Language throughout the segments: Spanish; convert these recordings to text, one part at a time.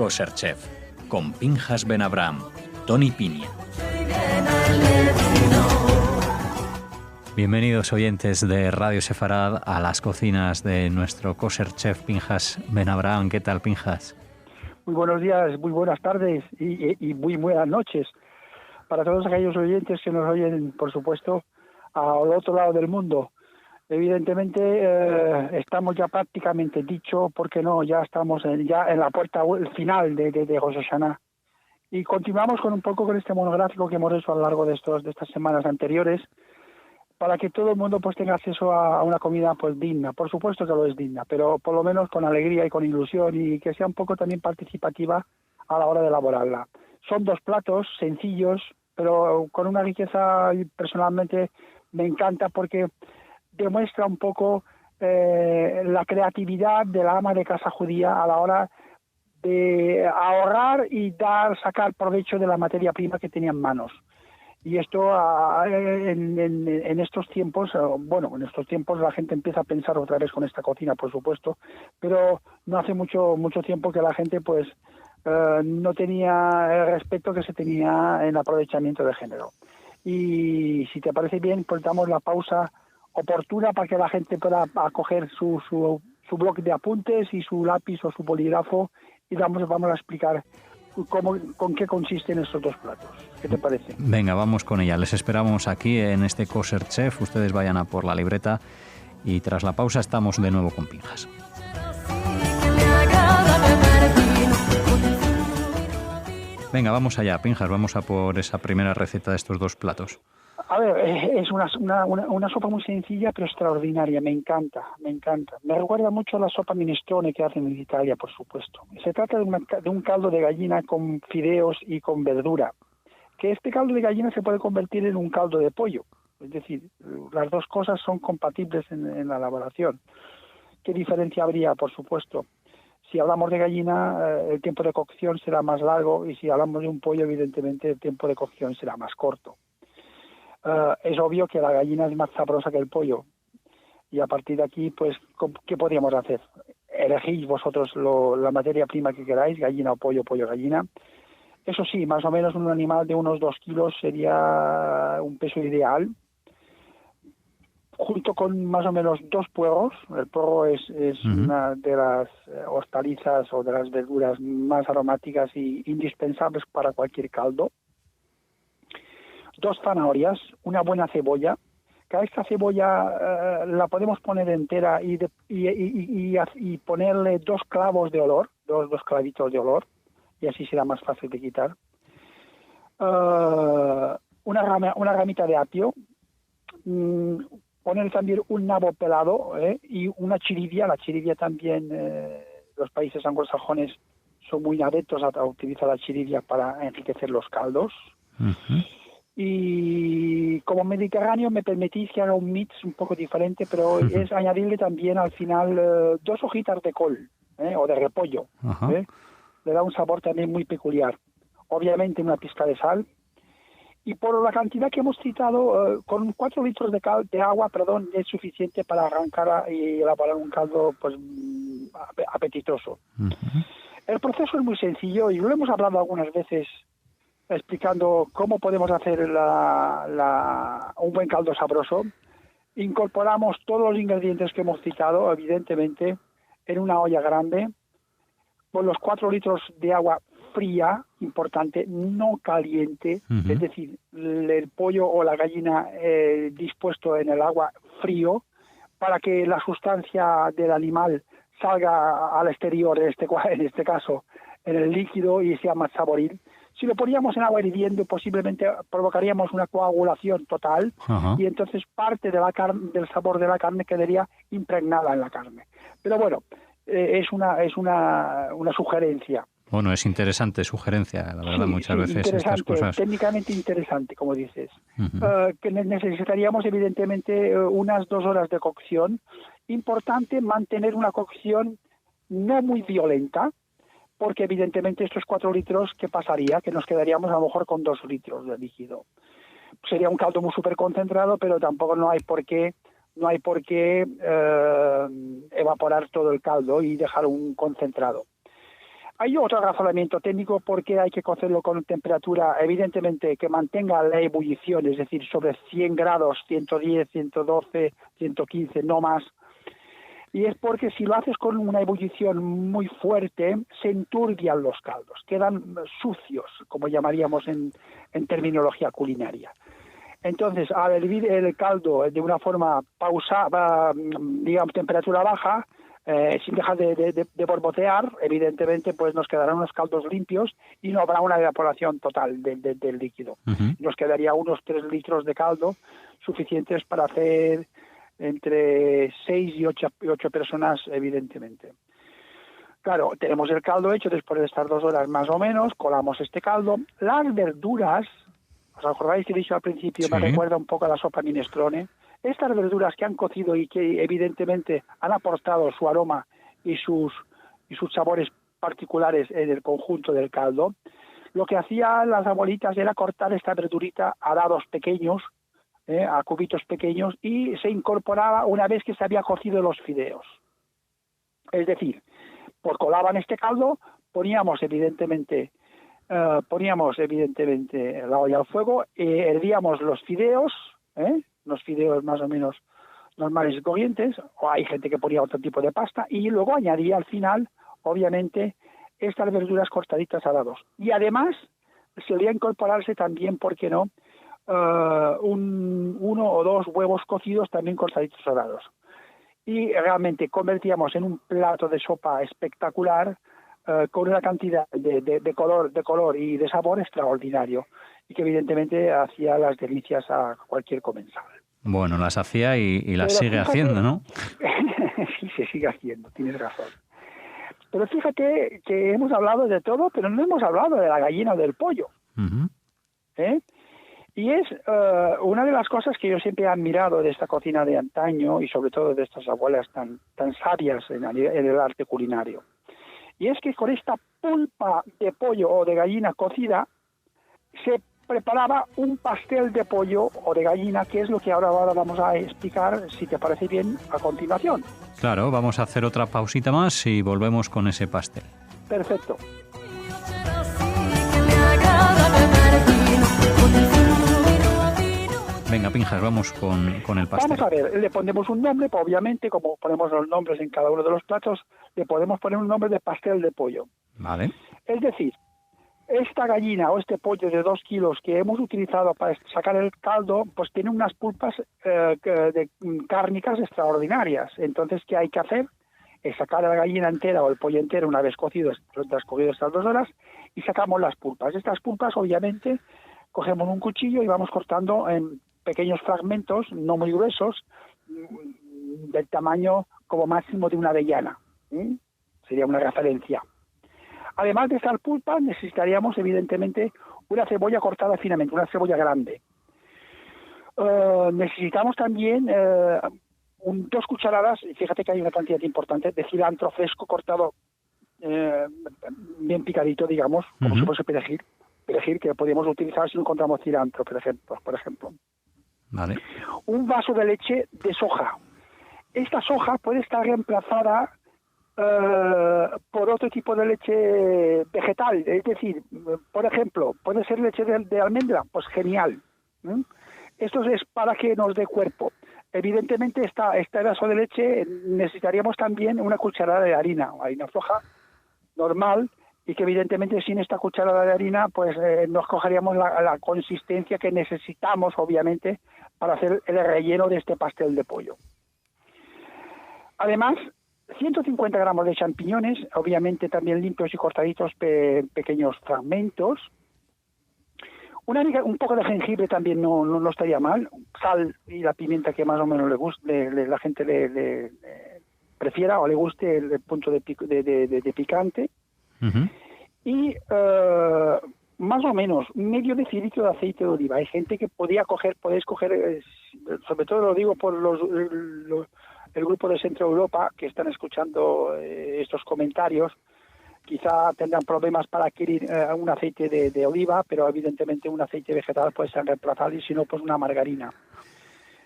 Kosher Chef, con Pinchas Ben Abraham, Tony Piña. Bienvenidos oyentes de Radio Sefarad a las cocinas de nuestro Kosher Chef Pinchas Ben Abraham. ¿Qué tal, Pinchas? Muy buenos días, muy buenas tardes y muy buenas noches para todos aquellos oyentes que nos oyen, por supuesto, al otro lado del mundo. Evidentemente estamos ya prácticamente dicho, porque no, ya estamos ya en la puerta final de Rosh Hashanah. Y continuamos con un poco con este monográfico que hemos hecho a lo largo de estas semanas anteriores, para que todo el mundo pues tenga acceso a una comida pues digna. Por supuesto que lo es digna, pero por lo menos con alegría y con ilusión, y que sea un poco también participativa a la hora de elaborarla. Son dos platos sencillos, pero con una riqueza, y personalmente me encanta porque demuestra un poco la creatividad de la ama de casa judía a la hora de ahorrar y sacar provecho de la materia prima que tenía en manos. Y esto en estos tiempos, en estos tiempos la gente empieza a pensar otra vez con esta cocina, por supuesto, pero no hace mucho tiempo que la gente pues no tenía el respeto que se tenía en aprovechamiento de género. Y si te parece bien, pues damos la pausa oportuna para que la gente pueda acoger su bloque de apuntes y su lápiz o su bolígrafo, y vamos a explicar con qué consisten estos dos platos. ¿Qué te parece? Venga, vamos con ella. Les esperamos aquí en este Kosher Chef. Ustedes vayan a por la libreta y tras la pausa estamos de nuevo con Pinchas. Venga, vamos allá, Pinchas. Vamos a por esa primera receta de estos dos platos. A ver, es una sopa muy sencilla pero extraordinaria. Me encanta. Me recuerda mucho a la sopa minestrone que hacen en Italia, por supuesto. Se trata de un caldo de gallina con fideos y con verdura. Que este caldo de gallina se puede convertir en un caldo de pollo. Es decir, las dos cosas son compatibles en la elaboración. ¿Qué diferencia habría? Por supuesto, si hablamos de gallina, el tiempo de cocción será más largo, y si hablamos de un pollo, evidentemente el tiempo de cocción será más corto. Es obvio que la gallina es más sabrosa que el pollo, y a partir de aquí, pues, ¿qué podríamos hacer? Elegís vosotros la materia prima que queráis, gallina o pollo, gallina. Eso sí, más o menos un animal de unos 2 kilos sería un peso ideal, junto con más o menos 2 puerros. El puerro es una de las hortalizas o de las verduras más aromáticas y indispensables para cualquier caldo. 2 zanahorias, una buena cebolla. Esta cebolla la podemos poner entera y ponerle 2 clavos de olor, dos clavitos de olor, y así será más fácil de quitar. Una ramita de apio, poner también un nabo pelado y una chirivia. La chirivia también, los países anglosajones son muy adeptos a utilizar la chirivia para enriquecer los caldos. Uh-huh. Y como mediterráneo me permitís que haga un mix un poco diferente, pero es añadirle también al final 2 hojitas de col o de repollo. Le da un sabor también muy peculiar. Obviamente una pizca de sal. Y por la cantidad que hemos citado, con 4 litros de agua, es suficiente para arrancar y elaborar un caldo pues apetitoso. Uh-huh. El proceso es muy sencillo y lo hemos hablado algunas veces, explicando cómo podemos hacer un buen caldo sabroso. Incorporamos todos los ingredientes que hemos citado, evidentemente, en una olla grande, con los 4 litros de agua fría, importante, no caliente. Uh-huh. Es decir, el pollo o la gallina dispuesto en el agua frío, para que la sustancia del animal salga al exterior, en este caso, en el líquido, y sea más saboril. Si lo poníamos en agua hirviendo, posiblemente provocaríamos una coagulación total. Uh-huh. Y entonces parte de del sabor de la carne quedaría impregnada en la carne. Pero bueno, es una sugerencia. Bueno, es interesante sugerencia, la verdad, muchas veces estas cosas. Técnicamente interesante, como dices. Uh-huh. Que necesitaríamos evidentemente unas 2 horas de cocción. Importante mantener una cocción no muy violenta, porque evidentemente estos 4 litros, ¿qué pasaría? Que nos quedaríamos a lo mejor con 2 litros de líquido. Sería un caldo muy súper concentrado, pero tampoco no hay por qué evaporar todo el caldo y dejar un concentrado. Hay otro razonamiento técnico porque hay que cocerlo con temperatura, evidentemente, que mantenga la ebullición, es decir, sobre 100 grados, 110, 112, 115, no más. Y es porque si lo haces con una ebullición muy fuerte, se enturbian los caldos, quedan sucios, como llamaríamos en terminología culinaria. Entonces, al hervir el caldo de una forma pausada, digamos, temperatura baja, sin dejar de borbotear, evidentemente, pues nos quedarán unos caldos limpios y no habrá una evaporación total del líquido. Uh-huh. Nos quedaría unos 3 litros de caldo suficientes para hacer entre 6 y 8 personas, evidentemente. Claro, tenemos el caldo hecho después de estar 2 horas más o menos, colamos este caldo. Las verduras, ¿os acordáis que he dicho al principio? Sí. Me recuerda un poco a la sopa minestrone. Estas verduras que han cocido y que evidentemente han aportado su aroma y sus sabores particulares en el conjunto del caldo, lo que hacían las abuelitas era cortar esta verdurita a dados pequeños, a cubitos pequeños, y se incorporaba una vez que se había cocido los fideos. Es decir, pues colaban este caldo, poníamos evidentemente la olla al fuego, hervíamos los fideos más o menos normales y corrientes, o hay gente que ponía otro tipo de pasta, y luego añadía al final, obviamente, estas verduras cortaditas a dados. Y además, solía incorporarse también, ¿por qué no?, 1 o 2 huevos cocidos también cortaditos a dados. Y realmente convertíamos en un plato de sopa espectacular, con una cantidad de color y de sabor extraordinario, y que evidentemente hacía las delicias a cualquier comensal. Bueno, las hacía y las Pero sigue haciendo, ¿no? Sí, se sigue haciendo, tienes razón. Pero fíjate que hemos hablado de todo, pero no hemos hablado de la gallina o del pollo. Uh-huh. Y es una de las cosas que yo siempre he admirado de esta cocina de antaño y sobre todo de estas abuelas tan sabias en el arte culinario. Y es que con esta pulpa de pollo o de gallina cocida se preparaba un pastel de pollo o de gallina, que es lo que ahora vamos a explicar, si te parece bien, a continuación. Claro, vamos a hacer otra pausita más y volvemos con ese pastel. Perfecto. Venga, Pinjas, vamos con el pastel. Vamos a ver, le ponemos un nombre, pues obviamente, como ponemos los nombres en cada uno de los platos, le podemos poner un nombre de pastel de pollo. Vale. Es decir, esta gallina o este pollo de 2 kilos que hemos utilizado para sacar el caldo, pues tiene unas pulpas cárnicas extraordinarias. Entonces, ¿qué hay que hacer? Es sacar la gallina entera o el pollo entero una vez cocido, transcurrido estas 2 horas, y sacamos las pulpas. Estas pulpas, obviamente, cogemos un cuchillo y vamos cortando en pequeños fragmentos, no muy gruesos, del tamaño como máximo de una avellana. Sería una referencia. Además de estas pulpas, necesitaríamos, evidentemente, una cebolla cortada finamente, una cebolla grande. Necesitamos también 2 cucharadas, y fíjate que hay una cantidad importante, de cilantro fresco cortado bien picadito, digamos, como si fuese perejil, que podríamos utilizar si no encontramos cilantro, por ejemplo. Vale. Un vaso de leche de soja. Esta soja puede estar reemplazada por otro tipo de leche vegetal, es decir, por ejemplo, puede ser leche de almendra, pues genial. Esto es para que nos dé cuerpo. Evidentemente, este vaso de leche necesitaríamos también una cucharada de harina floja, normal, y que evidentemente sin esta cucharada de harina pues nos cogeríamos la consistencia que necesitamos, obviamente, para hacer el relleno de este pastel de pollo. Además, 150 gramos de champiñones, obviamente también limpios y cortaditos pequeños fragmentos. Un poco de jengibre también no estaría mal. Sal y la pimienta que más o menos le guste, la gente le prefiera o le guste el punto de picante. Uh-huh. Y más o menos medio decilitro de aceite de oliva. Hay gente que podéis coger, sobre todo lo digo por el grupo de Centro Europa que están escuchando estos comentarios, quizá tendrán problemas para adquirir un aceite de oliva, pero evidentemente un aceite vegetal puede ser reemplazable, y si no, pues una margarina.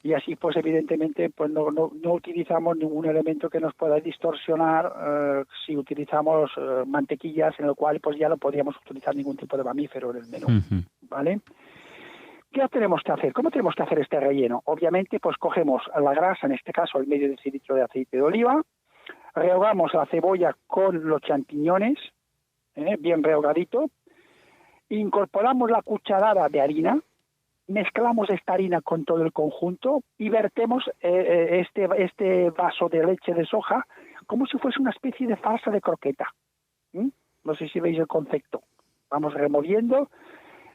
y así pues evidentemente pues no utilizamos ningún elemento que nos pueda distorsionar si utilizamos mantequillas, en lo cual pues ya no podríamos utilizar ningún tipo de mamífero en el menú, ¿vale? ¿Qué tenemos que hacer? ¿Cómo tenemos que hacer este relleno? Obviamente pues cogemos la grasa, en este caso el medio decilitro de aceite de oliva, rehogamos la cebolla con los champiñones, bien rehogadito, incorporamos la cucharada de harina, mezclamos esta harina con todo el conjunto y vertemos este vaso de leche de soja como si fuese una especie de farsa de croqueta. No sé si veis el concepto. Vamos removiendo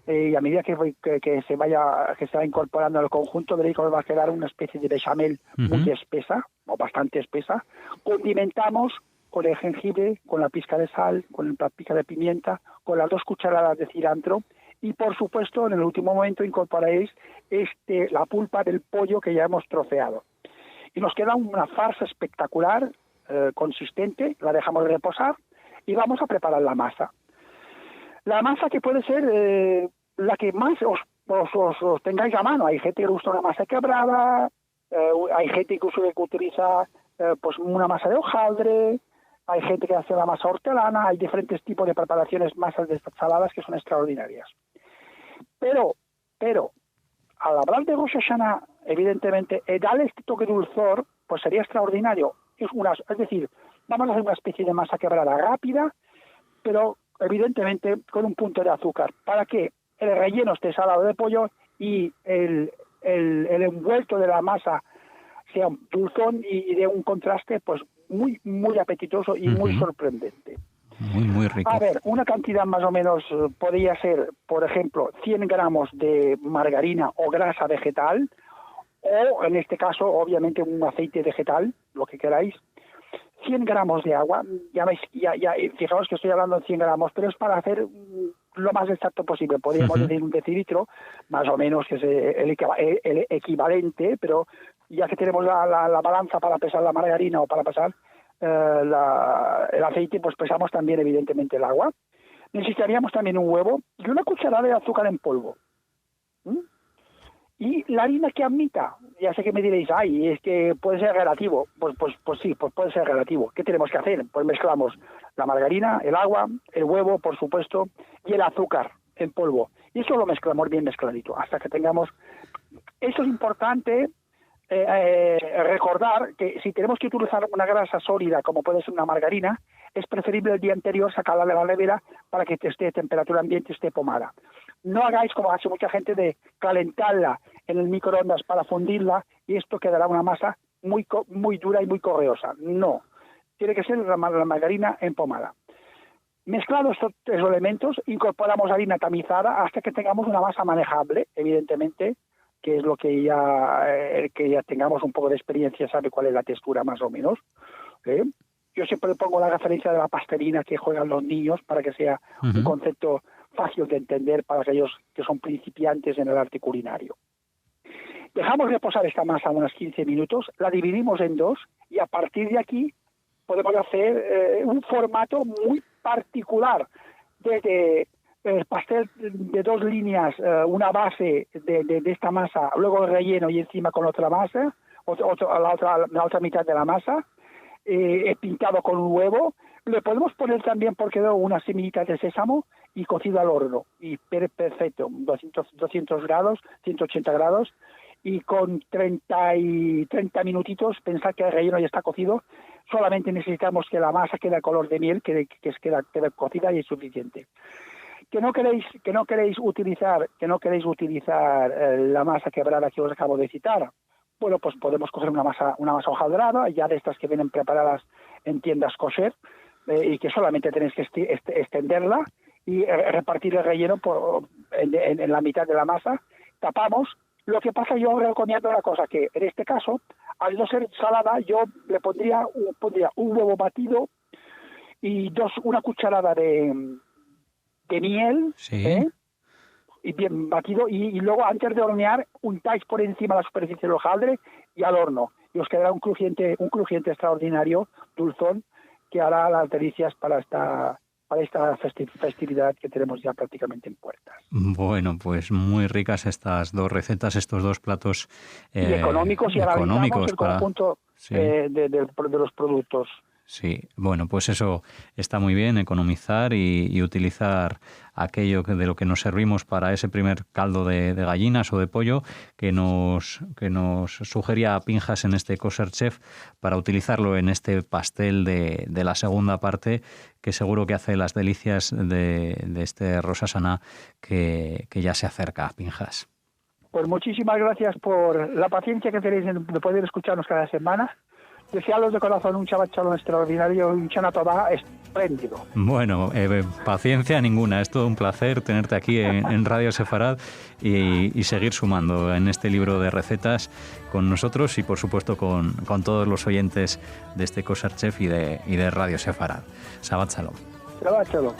y a medida que se va incorporando al conjunto, veréis que va a quedar una especie de bechamel muy espesa, o bastante espesa. Condimentamos con el jengibre, con la pizca de sal, con la pizca de pimienta, con las 2 cucharadas de cilantro y, por supuesto, en el último momento incorporaréis la pulpa del pollo que ya hemos troceado. Y nos queda una farsa espectacular, consistente, la dejamos reposar y vamos a preparar la masa. La masa que puede ser la que más os tengáis a mano. Hay gente que gusta una masa quebrada, hay gente incluso que utiliza pues una masa de hojaldre, hay gente que hace la masa hortelana, hay diferentes tipos de preparaciones, masas de estas saladas que son extraordinarias. Pero, al hablar de Rosh Hashanah, evidentemente, darle este toque dulzor, pues sería extraordinario. Es decir, vamos a hacer una especie de masa quebrada rápida, pero evidentemente con un punto de azúcar, para que el relleno esté salado de pollo y el envuelto de la masa sea un dulzón y de un contraste pues muy, muy apetitoso y muy sorprendente. Muy, muy rico. A ver, una cantidad más o menos podría ser, por ejemplo, 100 gramos de margarina o grasa vegetal, o en este caso, obviamente, un aceite vegetal, lo que queráis. 100 gramos de agua, ya fijaos que estoy hablando de 100 gramos, pero es para hacer lo más exacto posible. Podríamos decir un decilitro, más o menos, que es el equivalente, pero ya que tenemos la balanza para pesar la margarina o para pesar el aceite, pues pesamos también evidentemente el agua. Necesitaríamos también un huevo y una cucharada de azúcar en polvo. Y la harina que admita, ya sé que me diréis, ay, es que puede ser relativo. Pues sí, pues puede ser relativo. ¿Qué tenemos que hacer? Pues mezclamos la margarina, el agua, el huevo, por supuesto, y el azúcar en polvo. Y eso lo mezclamos bien mezcladito, hasta que tengamos... Eso es importante recordar que si tenemos que utilizar una grasa sólida, como puede ser una margarina, es preferible el día anterior sacarla de la nevera para que esté a temperatura ambiente, esté pomada. No hagáis como hace mucha gente de calentarla en el microondas para fundirla y esto quedará una masa muy dura y muy correosa. No, tiene que ser la margarina en pomada. Mezclados estos 3 elementos, incorporamos harina tamizada hasta que tengamos una masa manejable, evidentemente, que es lo que ya tengamos un poco de experiencia, sabe cuál es la textura más o menos. Yo siempre pongo la referencia de la pastelina que juegan los niños para que sea un concepto fácil de entender para aquellos que son principiantes en el arte culinario. Dejamos reposar esta masa unos 15 minutos, la dividimos en 2 y a partir de aquí podemos hacer un formato muy particular desde el pastel de 2 líneas, una base de esta masa, luego el relleno y encima con otra masa, la otra mitad de la masa, pintado con un huevo. Le podemos poner también, porque veo, unas semillitas de sésamo y cocido al horno. Y perfecto, 200 grados, 180 grados, y con 30 minutitos, pensad que el relleno ya está cocido. Solamente necesitamos que la masa quede a color de miel, quede cocida y es suficiente. Que no queréis utilizar la masa quebrada que os acabo de citar. Bueno, pues podemos coger una masa hojaldrada, ya de estas que vienen preparadas en tiendas kosher, y que solamente tenéis que extenderla y repartir el relleno en la mitad de la masa. Tapamos. Lo que pasa, yo recomiendo una cosa, que en este caso, al no ser salada, yo le pondría un huevo batido y una cucharada de miel, sí. Y bien batido, y luego antes de hornear untáis por encima la superficie del hojaldre y al horno, y os quedará un crujiente extraordinario, dulzón, que hará las delicias para para esta festividad que tenemos ya prácticamente en puertas. Bueno, pues muy ricas estas dos recetas, estos dos platos y económicos, y económicos el conjunto sí. de los productos. Sí, bueno, pues eso está muy bien, economizar y utilizar aquello de lo que nos servimos para ese primer caldo de gallinas o de pollo que nos sugería Pinjas en este Kosher Chef, para utilizarlo en este pastel de la segunda parte, que seguro que hace las delicias de este Rosh Hashanah que ya se acerca, Pinjas. Pues muchísimas gracias por la paciencia que tenéis de poder escucharnos cada semana. Desearos de corazón un Shabbat Shalom extraordinario, un Shana Tová espléndido. Bueno, paciencia ninguna, es todo un placer tenerte aquí en Radio Sefarad y seguir sumando en este libro de recetas con nosotros y por supuesto con todos los oyentes de este Kosher Chef y de Radio Sefarad. Shabbat Shalom. Shabbat Shalom.